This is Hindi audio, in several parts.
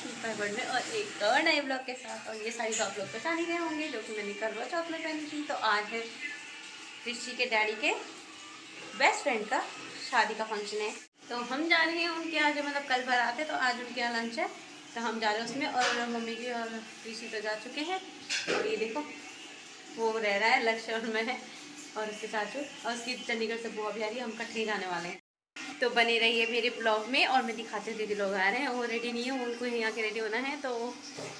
रश्मिका बर्ड में और एक और नए ब्लॉग के साथ। और ये सारी तो आप लोग पहचान ही रहे होंगे जो कि मैंने करवा चौथ में पहनी थी। तो आज है ऋषि के डैडी के बेस्ट फ्रेंड का शादी का फंक्शन है, तो हम जा रहे हैं उनके यहाँ। जो मतलब कल बारात है तो आज उनके यहाँ लंच है, तो हम जा रहे हैं उसमें। और मम्मी जी और ऋषि तो जा चुके हैं। और ये देखो वो रह रहा है, लक्ष्य और मैं और उसके चाचू और उसकी चंडीगढ़ से बुआ भी आ रही है। हम इकट्ठे जाने वाले हैं, तो बने रहिए मेरे ब्लॉग में। और मैं दिखाती हूँ दीदी लोग आ रहे हैं, वो रेडी नहीं है, उनको यहाँ के रेडी होना है। तो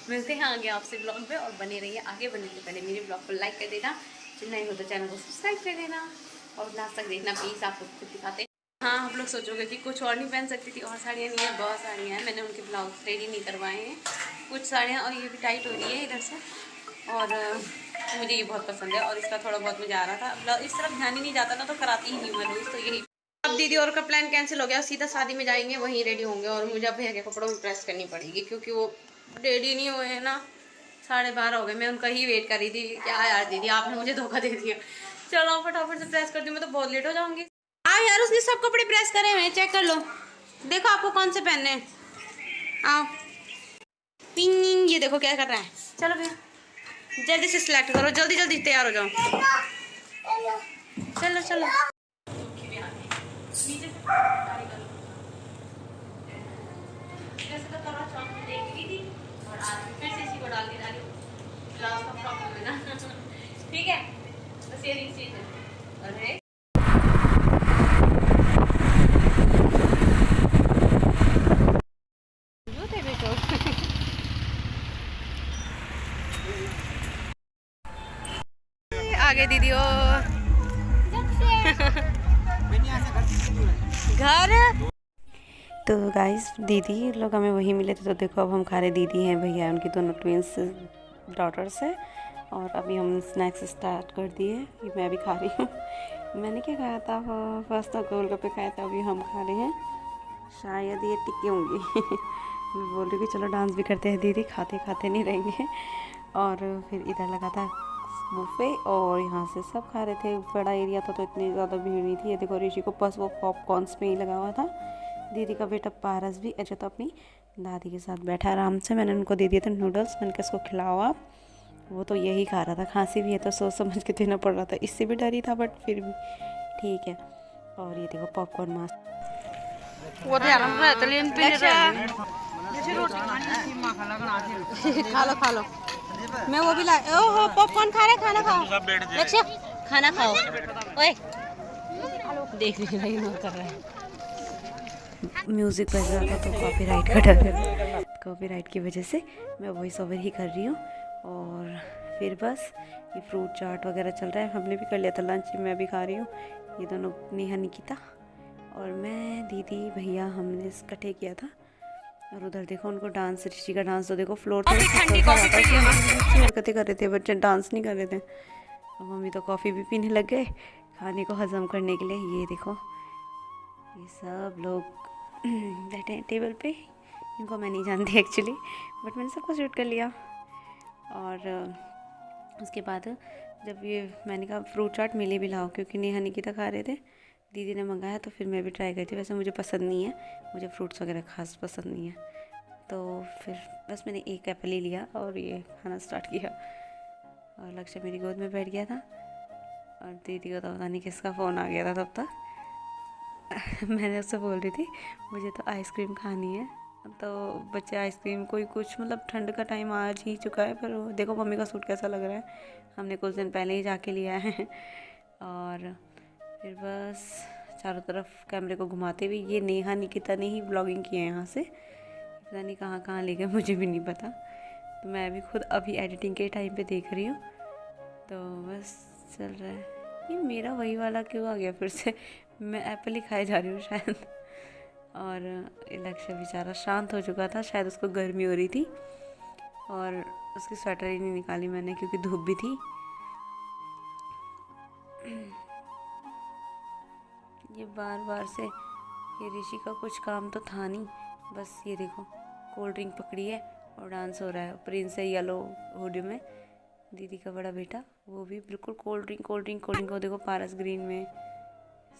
मिलते हैं आगे आपसे ब्लॉग में। और बने रहिए, आगे बनने से पहले मेरे ब्लॉग को लाइक कर देना, जो नहीं हो तो चैनल को सब्सक्राइब कर देना और लास्ट तक देखना प्लीज़। आप लोग खुद दिखाते हैं। हाँ, आप लोग सोचोगे कि कुछ और नहीं पहन सकती थी, और साड़ियाँ नहीं है, बहुत साड़ियाँ हैं। मैंने उनके ब्लाउज रेडी नहीं करवाए हैं कुछ साड़ियाँ, और ये भी टाइट हो रही है इधर से। और मुझे ये बहुत पसंद है, और इसका थोड़ा बहुत मुझे आ रहा था। ब्लाउज इस तरफ ध्यान ही नहीं जाता ना, तो कराती ही नहीं मैं रोज। तो यही अब दीदी और का प्लान कैंसिल हो गया, सीधा शादी में जाएंगे, वहीं रेडी होंगे। और मुझे अब भैया के कपड़ों में प्रेस करनी पड़ेगी, क्योंकि वो रेडी नहीं हुए हैं ना। 12:30 हो गए, मैं उनका ही वेट कर रही थी। क्या यार दीदी, आपने मुझे धोखा दे दिया। चलो फटाफट से प्रेस कर दी, मैं तो बहुत लेट हो जाऊंगी। आओ यार, उसने सब कपड़े प्रेस करे हुए हैं, चेक कर लो, देखो आपको कौन से पहनने हैं। आओ पिंग, ये देखो क्या कर रहा है। चलो भैया जल्दी से सिलेक्ट करो, जल्दी जल्दी तैयार हो जाओ। चलो चलो और आज फिर से इसी को डाल के डाली। ब्लाउज का प्रॉब्लम है ना। ठीक है, बस ये चीज है। अरे आगे दीदी और घर। तो गाइस दीदी लोग हमें वहीं मिले थे, तो देखो अब हम खा रहे। दीदी हैं, भैया उनकी दोनों ट्विंस डॉटर्स हैं। और अभी हम स्नैक्स स्टार्ट कर दिए, ये मैं भी खा रही हूँ। मैंने क्या खाया था, फर्स्ट तो गोलगप्पे खाया था, अभी हम खा रहे हैं शायद ये टिक्की होंगी। मैं बोल रही कि चलो डांस भी करते हैं दीदी, खाते खाते नहीं रहेंगे। और फिर इधर लगा था बुफे, और यहाँ से सब खा रहे थे। बड़ा एरिया था तो इतनी ज़्यादा भीड़ नहीं थी। ये देखो ऋषि को बस वो पॉपकॉर्न्स में ही लगा हुआ था। दीदी का बेटा पारस भी अच्छा तो अपनी दादी के साथ बैठा आराम से। मैंने उनको दे दिए थे नूडल्स, मैंने कहा इसको खिलाओ आप। वो तो यही खा रहा था, खांसी भी है तो सोच समझ के देना पड़ रहा था। इससे भी डरी था बट फिर भी ठीक है। और ये देखो पॉपकॉर्न मास्क खा लो खा लो। मैं वो भी ला, ओहो पॉपकॉर्न खा रहे, खाना खाओ लक्ष्य, खाना खाओ। ओए देख रही है कर रहा है। म्यूज़िक बज रहा था तो कॉपीराइट का डर है, कॉपीराइट की वजह से मैं वॉइस ओवर ही कर रही हूँ। और फिर बस ये फ्रूट चाट वगैरह चल रहा है। हमने भी कर लिया था लंच, मैं भी खा रही हूँ। ये दोनों नेहा निकिता और मैं, दीदी भैया, हमने इकट्ठे किया था। और उधर देखो उनको डांस, ऋषि का डांस तो देखो फ्लोर थोड़ा हरकतें कर रहे थे, बच्चे डांस नहीं कर रहे थे। और मम्मी तो कॉफ़ी भी पीने लग गए खाने को हजम करने के लिए। ये देखो ये सब लोग बैठे हैं टेबल पे। इनको मैं नहीं जानती एक्चुअली, बट मैंने सबको शूट कर लिया। और उसके बाद जब ये मैंने कहा फ्रूट चाट मिले भी लाओ, क्योंकि नेहा निकिता खा रहे थे, दीदी ने मंगाया तो फिर मैं भी ट्राई करी थी। वैसे मुझे पसंद नहीं है, मुझे फ्रूट्स वगैरह खास पसंद नहीं है। तो फिर बस मैंने एक एप्पल ही लिया और ये खाना स्टार्ट किया। और लक्ष्य मेरी गोद में बैठ गया था, और दीदी को तो पता नहीं किसका फ़ोन आ गया था तब तक। मैंने उससे बोल रही थी मुझे तो आइसक्रीम खानी है, तो बच्चे आइसक्रीम कोई कुछ, मतलब ठंड का टाइम आज ही चुका है। पर देखो मम्मी का सूट कैसा लग रहा है, हमने कुछ दिन पहले ही जाके लिया है। और फिर बस चारों तरफ कैमरे को घुमाते हुए, ये नेहा निकिता ने ही ब्लॉगिंग की है यहाँ से, पता नहीं कहाँ कहाँ ले गए मुझे भी नहीं पता। तो मैं भी खुद अभी एडिटिंग के टाइम पे देख रही हूँ। तो बस चल रहा है। ये मेरा वही वाला क्यों आ गया फिर से, मैं एप्पल ही खाए जा रही हूँ शायद। और लक्ष्य बेचारा शांत हो चुका था, शायद उसको गर्मी हो रही थी, और उसकी स्वेटर ही नहीं निकाली मैंने क्योंकि धूप भी थी। ये बार बार से ये ऋषि का कुछ काम तो था नहीं, बस ये देखो कोल्ड ड्रिंक पकड़ी है और डांस हो रहा है। प्रिंस है येलो हुडी में, दीदी का बड़ा बेटा, वो भी बिल्कुल cold drink cold drink cold drink. वो देखो पारस ग्रीन में,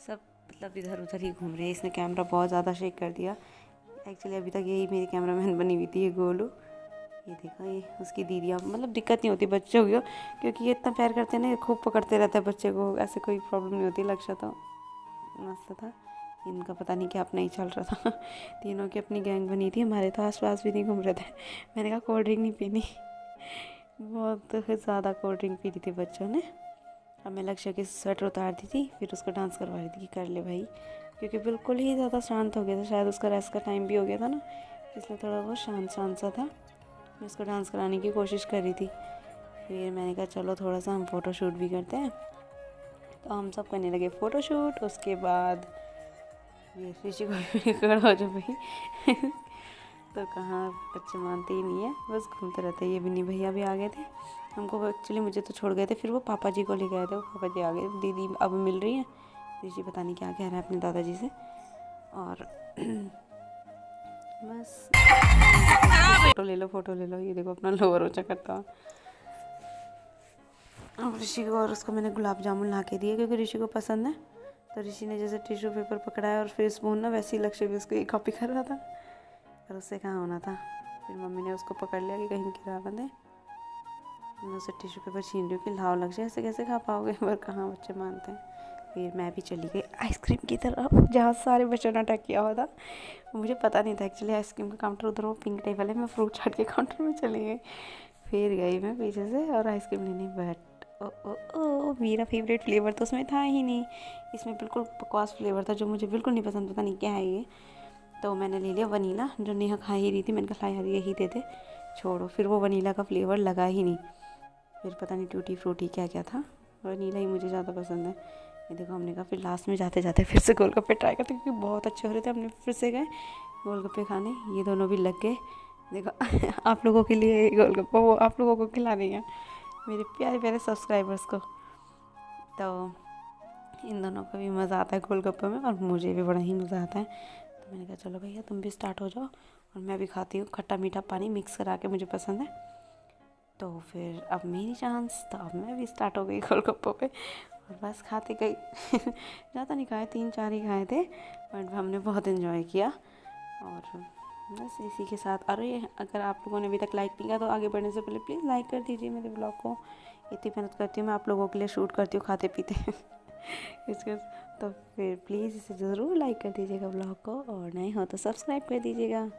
सब मतलब इधर उधर ही घूम रहे हैं। इसने कैमरा बहुत ज़्यादा शेक कर दिया, एक्चुअली अभी तक यही मेरी कैमरामैन बनी हुई थी, ये गोलू। ये देखो, ये उसकी दीदियाँ, मतलब दिक्कत नहीं होती बच्चों को, क्योंकि ये इतना प्यार करते हैं ना, खूब पकड़ते रहता है बच्चे को, ऐसे कोई प्रॉब्लम नहीं होती। लक्ष्य तो मस्त था, इनका पता नहीं क्या अपना ही चल रहा था। तीनों की अपनी गैंग बनी थी, हमारे तो आसपास भी नहीं घूम रहे थे। मैंने कहा कोल्ड ड्रिंक नहीं पीनी, बहुत ज़्यादा कोल्ड ड्रिंक पी ली थी बच्चों ने। अब मैं लक्ष्य की स्वेटर उतार दी थी, फिर उसको डांस करवा रही थी कि कर ले भाई, क्योंकि बिल्कुल ही ज़्यादा शांत हो गया था, शायद उसका रेस्ट का टाइम भी हो गया था ना, इसलिए थोड़ा बहुत शांत शांत सा था। मैं उसको डांस कराने की कोशिश कर रही थी। फिर मैंने कहा चलो थोड़ा सा हम फ़ोटो शूट भी करते हैं, तो हम सब करने लगे फ़ोटो शूट। उसके बाद ये ऋषि को खड़ा हो जाओ भाई। तो कहाँ बच्चे मानते ही नहीं है, बस घूमते रहते हैं। ये बिन्नी भैया भी आ गए थे हमको, एक्चुअली मुझे तो छोड़ गए थे, फिर वो पापा जी को ले गए थे, वो पापा जी आ गए। दीदी अब मिल रही हैं, ऋषि पता नहीं क्या कह रहा है अपने दादाजी से। और बस फ़ोटो ले लो। ये देखो अपना लोअर ऊँचा करता। अब ऋषि को और उसको मैंने गुलाब जामुन ला के दिए, क्योंकि ऋषि को पसंद है। तो ऋषि ने जैसे टिश्यू पेपर पकड़ा है और फिर स्पून ना, वैसे ही लक्ष्य भी उसको ये कॉपी कर रहा था, पर उससे कहाँ होना था। फिर मम्मी ने उसको पकड़ लिया कि कहीं गिरा बंदे। मैं उसे टिश्यू पेपर छीन रही हूँ कि लाओ लक्ष्य, ऐसे कैसे खा पाओगे, पर कहाँ बच्चे मानते हैं। फिर मैं भी चली गई आइसक्रीम की तरफ, जहाँ सारे बच्चों ने अटैक किया हुआ था। मुझे पता नहीं था एक्चुअली आइसक्रीम का काउंटर उधर वो पिंक टेबल है, मैं फ्रूट चाट के काउंटर में चली गई। फिर गई मैं पीछे से और आइसक्रीम लेने, बट ओ मेरा फेवरेट फ्लेवर तो उसमें था ही नहीं। इसमें बिल्कुल बकवास फ्लेवर था जो मुझे बिल्कुल नहीं पसंद, पता नहीं क्या है ये। तो मैंने ले लिया वनीला, जो नेहा खा ही रही थी। मैंने कहा यार यही दे दे, छोड़ो। फिर वो वनीला का फ्लेवर लगा ही नहीं। फिर पता नहीं टूटी फ्रूटी क्या क्या था, वनीला ही मुझे ज़्यादा पसंद है। ये देखो, हमने कहा फिर लास्ट में जाते जाते फिर से गोलगप्पे ट्राई करते, क्योंकि बहुत अच्छे हो रहे थे। हमने फिर से गए गोलगप्पे खाने, ये दोनों भी लग गए। देखो आप लोगों के लिए गोलगप्पा वो आप लोगों को खिला रही हैं, मेरे प्यारे प्यारे सब्सक्राइबर्स को। तो इन दोनों को भी मज़ा आता है गोलगप्पे में, और मुझे भी बड़ा ही मज़ा आता है। तो मैंने कहा चलो भैया तुम भी स्टार्ट हो जाओ, और मैं भी खाती हूँ। खट्टा मीठा पानी मिक्स करा के मुझे पसंद है। तो फिर अब मेरी चांस, तो अब मैं भी स्टार्ट हो गई गोलगप्पों पे, और बस खाते गई। ज़्यादा नहीं खाए, 3-4 ही खाए थे, बट हमने बहुत इन्जॉय किया। और बस इसी के साथ, अरे अगर आप लोगों ने अभी तक लाइक नहीं किया तो आगे बढ़ने से पहले प्लीज़ लाइक कर दीजिए मेरे ब्लॉग को। इतनी मेहनत करती हूँ मैं, आप लोगों के लिए शूट करती हूँ खाते पीते। इसके तो फिर प्लीज़ इसे ज़रूर लाइक कर दीजिएगा ब्लॉग को, और नहीं हो तो सब्सक्राइब कर दीजिएगा।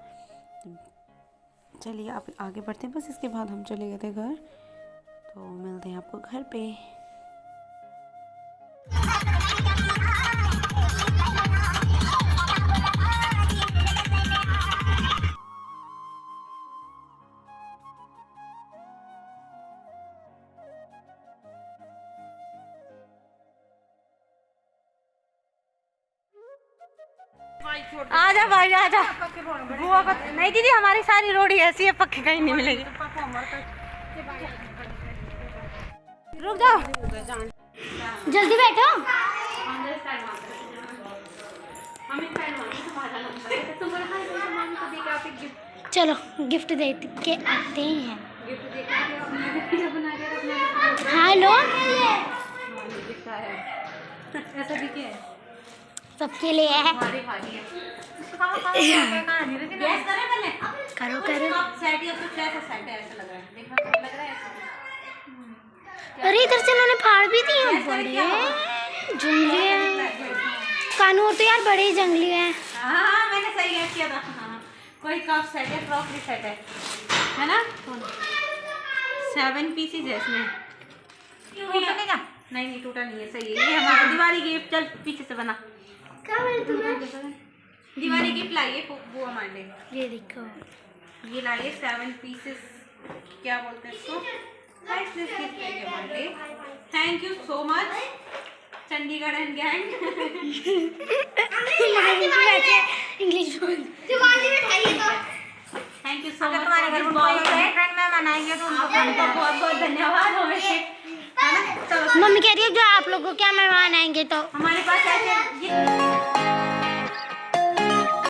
चलिए आप आगे बढ़ते हैं। बस इसके बाद हम चले गए थे घर, तो मिलते हैं आपको घर पे। आजा भाई आजा। बुआ को नहीं दीदी, हमारी सारी रोडी ऐसी है, पक्के कहीं नहीं मिलेगी। रुक जाओ, जल्दी बैठो। चलो गिफ्ट दे के आते हैं। हाँ लो, ऐसा भी क्या है, सबके लिए है। करो करो। अरे इधर से उन्होंने फाड़ भी दी हैं, बड़े जंगली हैं। कानूर तो यार बड़े ही जंगली हैं। हाँ मैंने सही गैस किया था। कोई कप सेट है, क्रॉकरी सेट है ना। 7 पीसेज है इसमें। टूटेगा? नहीं टूटा नहीं है, सही है। ये हमारा दिवाली गिफ्ट, चल पीछे से बना। दिवाली गिफ्ट लाइए बुआ मांडे। ये देखो, ये लाइए 7 पीसेस, क्या बोलते हैं इसको, thank you so much Chandigarh and gang. English thank you so much. तुम्हारे घर में मनाएंगे तो उनको बहुत बहुत धन्यवाद। मम्मी कह रही है जो आप लोगों को क्या मेहमान आएंगे, तो हमारे पास ऐसे